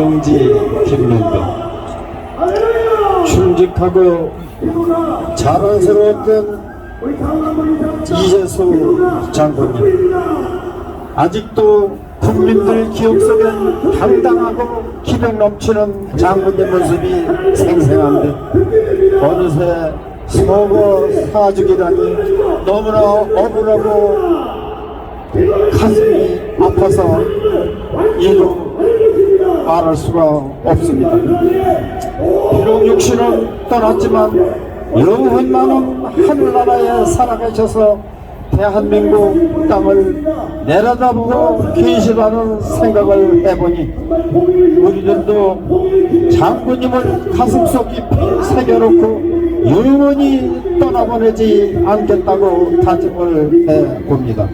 이용지 김명덕. 충직하고 자랑스러웠던 이재수 장군님, 아직도 국민들 기억 속엔 당당하고 기백 넘치는 장군님 모습이 생생한데 어느새 서거 사주기라니 너무나 억울하고 가슴이 아파서 이루 말할 수가 없습니다. 비록 육신은 떠났지만 영원 많은 하늘나라에 살아가셔서 대한민국 땅을 내려다보고 계시다는 생각을 해보니 우리들도 장군님을 가슴속 깊이 새겨놓고 영원히 떠나보내지 않겠다고 다짐을 해봅니다.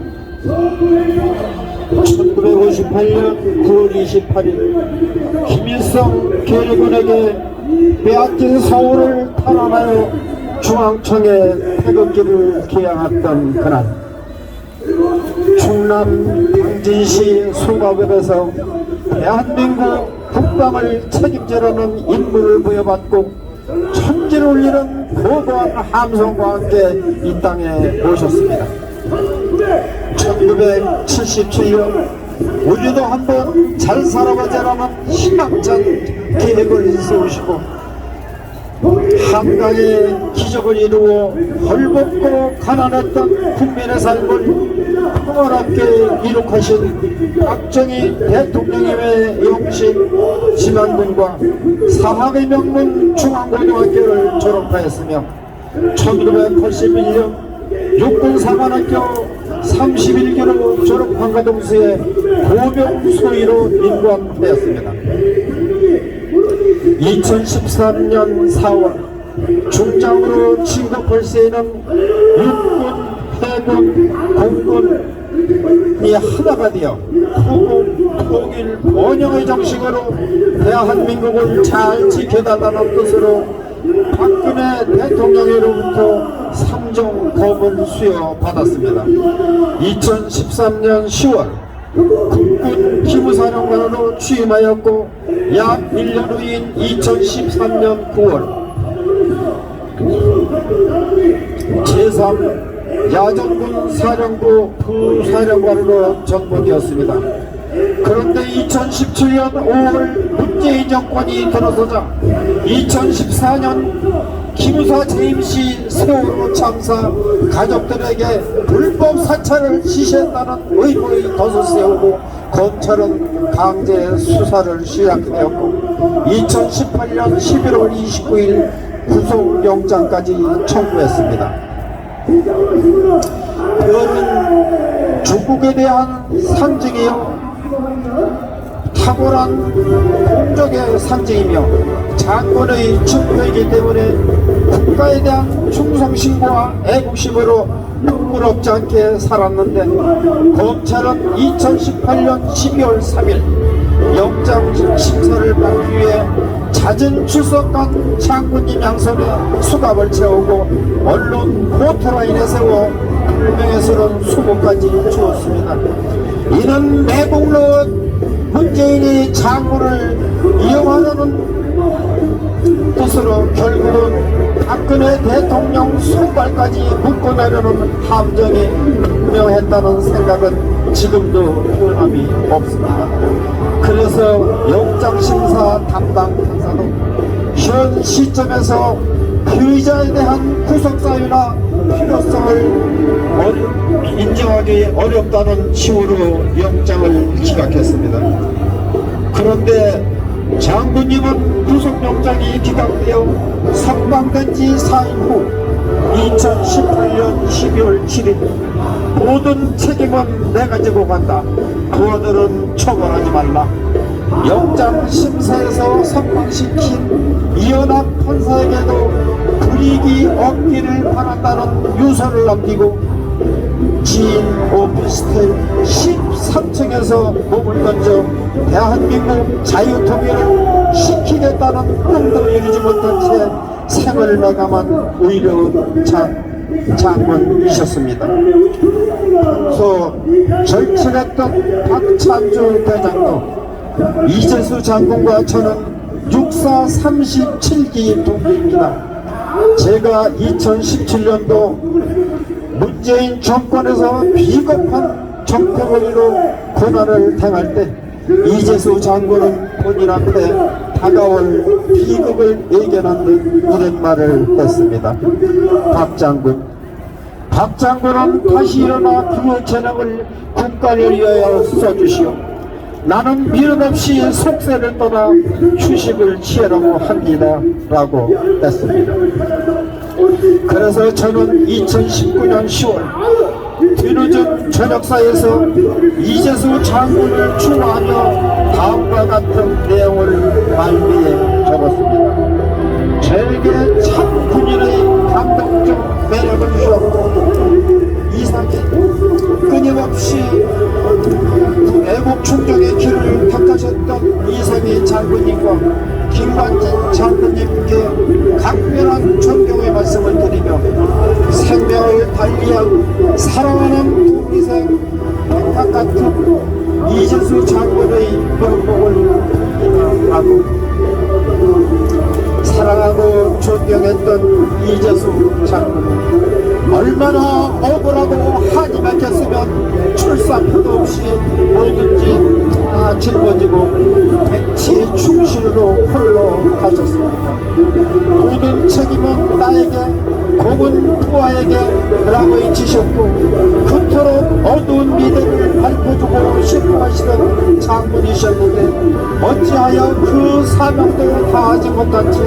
1958년 9월 28일 김일성 계리군에게 빼앗긴 서울을 탈환하여 중앙청에 태극기를 개양했던 그날, 충남 당진시 소가읍에서 대한민국 국방을 책임지라는 임무를 부여받고 천지를 울리는 고고한 함성과 함께 이 땅에 오셨습니다. 1977년 우리도 한번 잘 살아보자라는 희망찬 계획을 세우시고 한강의 기적을 이루어 헐벗고 가난했던 국민의 삶을 평화롭게 이룩하신 박정희 대통령님의 영신 지만군과 사학의 명문 중앙고등학교를 졸업하였으며 1981년 육군사관학교 31기로 졸업한과 동시에 고병소위로 임관되었습니다. 2013년 4월 중장으로 진급할 새에는 육군, 해군, 공군이 하나가 되어 후국, 통일, 번영의 정식으로 대한민국을 잘 지켜달라는 뜻으로 박근혜 대통령으로부터 3종 검을 수여받았습니다. 2013년 10월 국군 기무사령관으로 취임하였고 약 1년 후인 2013년 9월 제3 야전군 사령부 부사령관으로 전보되었습니다. 그런데 2017년 5월 문재인 정권이 들어서자 2014년 기무사 재임시 세월호 참사 가족들에게 불법 사찰을 지시했다는 의무의 덫을 세우고 검찰은 강제 수사를 시작하였고 2018년 11월 29일 구속영장까지 청구했습니다. 별은 중국에 대한 상징이요 탁월한 공적의 상징이며 장군의 증표이기 때문에 국가에 대한 충성심과 애국심으로 눈물없지 않게 살았는데 검찰은 2018년 12월 3일 영장 심사를 받기 위해 잦은 출석한 장군님 양손에 수갑을 채우고 언론 포토라인에 세워 불명예스러운 수고까지 주었습니다. 이는 매국노 문재인이 장군을 이용하려는 뜻으로 결국은 박근혜 대통령 손발까지 묶어내려는 함정이 분명했다는 생각은 지금도 변함이 없습니다. 그래서 영장심사 담당 판사도 현 시점에서 피의자에 대한 구속사유나 필요성을 인정하기 어렵다는 징후로 영장을 기각했습니다. 그런데 장군님은 구속영장이 기각되어 석방된 지 4일 후 2018년 12월 7일 모든 책임은 내가 지고 간다. 부하들은 처벌하지 말라. 영장 심사에서 석방시킨 이현학 판사에게도 불이익이 없기를 바란다는 유서를 남기고 지인 오피스텔 13층에서 몸을 던져 대한민국 자유통일을 시키겠다는 꿈도 이루지 못한 채 생을 마감한 의료원 장군이셨습니다. 평소 절친했던 박찬주 대장도 이재수 장군과 저는 육사 37기 동기입니다. 제가 2017년도 문재인 정권에서 비겁한 정권으로 고난을 당할 때 이재수 장군은 본인한테 다가올 비극을 예견한 듯 이런 말을 했습니다. 박 장군은 다시 일어나 그 재능을 국가를 위하여 써주시오. 나는 미련 없이 속세를 떠나 휴식을 취하려고 합니다 라고 했습니다. 그래서 저는 2019년 10월 뒤늦은 저녁사에서 이재수 장군을 추모하며 다음과 같은 내용을 말미에 적었습니다. 저에게 참 군인의 감동적 매력을 주셨고 이상에 끊임없이 애국 충정의 길을 닦으셨던 이성희 장군님과 김관진 장군님께 각별한 존경의 말씀을 드리며 생명을 달리한 사랑하는 동기생 백합 같은 이재수 장군의 명복을 기도하고 사랑하고 존경했던 이재수 장군 얼마나 억울하고 한이 막혔으면 출사표도 없이 뭐든지 다 짊어지고 백치 충실로 홀로 가셨습니다. 모든 책임은 나에게 공은 부하에게 라고 외치셨고 그토록 어두운 미래를 밝혀주고 싶어 하시던 장군이셨는데 어찌하여 그 사명도 다하지 못한 채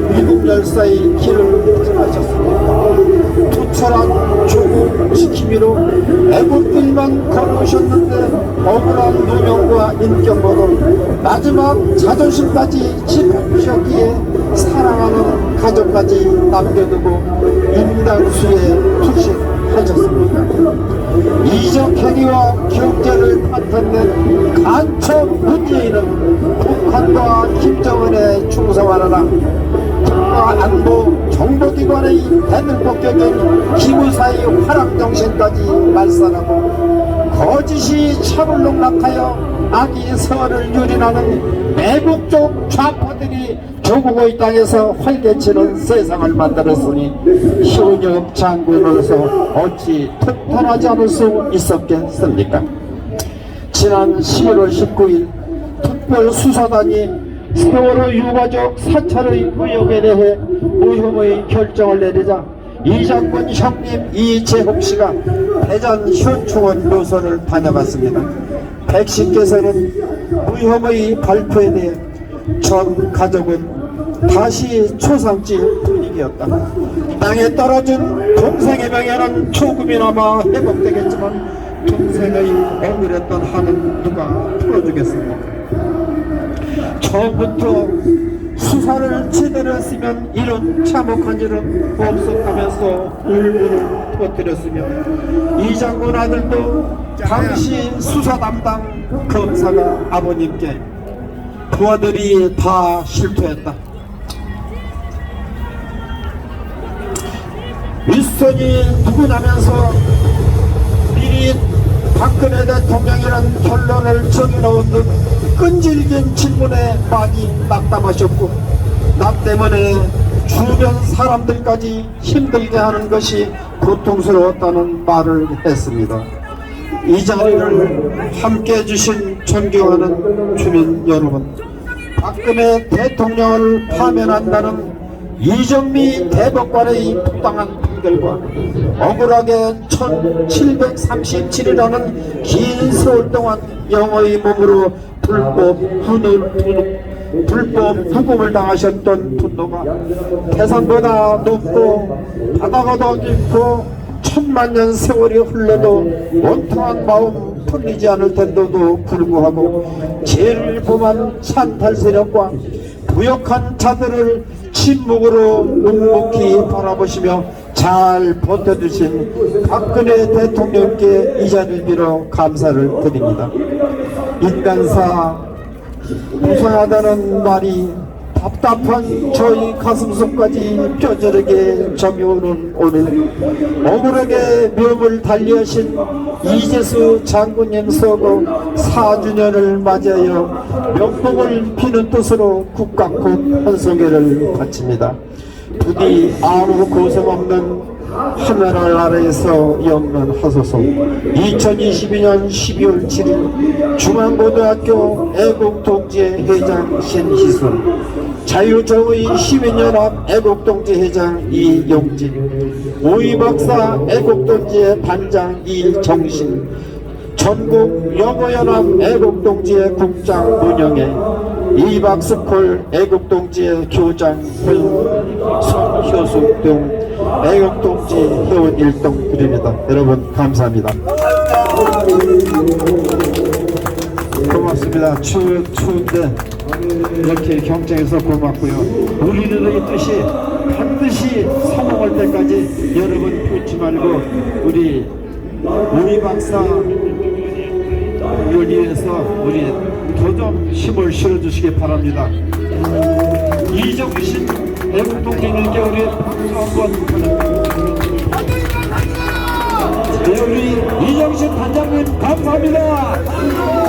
미국 열사의 길을 지나셨습니까? 투철한 조국 지킴이로 애국길만 걸어오셨는데 억울한 노명과 인격으로 마지막 자존심까지 짚으셨기에 사랑하는 가족까지 남겨두고 인당수에 투신하셨습니다. 이적 행위와 경제를 파탄낸 간첩 문재인은 북한과 김정은에 충성하라. 국가안보 정보기관의 대들폭격인 기무사의 활약정신까지 말살하고 거짓이 차불룩락하여 악이 서를 유린하는 매국적 좌파들이 조국의 땅에서 활개치는 세상을 만들었으니 현역 장군으로서 어찌 통탄하지 않을 수 있었겠습니까? 지난 11월 19일 특별수사단이 세월호 유가족 사찰의 의혹에 대해 무혐의 결정을 내리자 이 장군 형님 이재홍 씨가 대전 현충원 묘소를 다녀갔습니다. 백 씨께서는 무혐의 발표에 대해 전 가족은 다시 초상집 분위기였다. 땅에 떨어진 동생의 명예는 조금이나마 회복되겠지만 동생의 억울했던 한은 누가 풀어주겠습니까? 처음부터 수사를 제대로 했으면 이런 참혹한 일은 없었다면서 울분을 터뜨렸으며 이 장군 아들도 당시 수사 담당 검사가 아버님께 부하들이 다 실토했다. 윗선이 누구냐면서 미리 박근혜 대통령이란 결론을 정해놓은 듯 끈질긴 질문에 많이 낙담하셨고 나 때문에 주변 사람들까지 힘들게 하는 것이 고통스러웠다는 말을 했습니다. 이 자리를 함께 해주신 존경하는 주민 여러분, 박근혜 대통령을 파면한다는 이정미 대법관의 부당한 판결과 억울하게 1737이라는 긴 세월 동안 영어의 몸으로 불법 부금을 당하셨던 분노가 태산보다 높고 바다가 더 깊고 천만년 세월이 흘러도 온통한 마음 풀리지 않을 텐데도 불구하고 죄를 범한 찬탈 세력과 부역한 자들을 침묵으로 묵묵히 바라보시며 잘 버텨주신 박근혜 대통령께 이 자리를 빌어 감사를 드립니다. 인간사 무상하다는 말이 답답한 저희 가슴속까지 뼈저리게 점이오는 오늘 억울하게 명을 달리하신 이재수 장군님 서거 4주년을 맞이하여 명복을 비는 뜻으로 국가국 헌성회를 바칩니다. 부디 아무 고생 없는 하늘나라 아래에서 영원하소서. 2022년 12월 7일 중앙고등학교 애국동지회 회장 신희순, 자유정의 시민연합 애국동지회장 이용진, 오이박사 애국동지회 반장 이정신, 전국 영어연합 애국동지회 국장 문영애, 이박스콜 애국동지회 교장 손효숙 등 애국동지 회원 일동 드립니다. 여러분 감사합니다. 고맙습니다. 추운데 이렇게 경쟁해서 고맙고요. 우리들의 뜻이 반드시 성공할 때까지 여러분 붙지 말고 우리 박사를 위해서 우리 더 좀 힘을 실어주시기 바랍니다. 이정신 애국동지님께 우리 박수 한번 부탁드립니다. 네, 우리 이정신 단장님 감사합니다.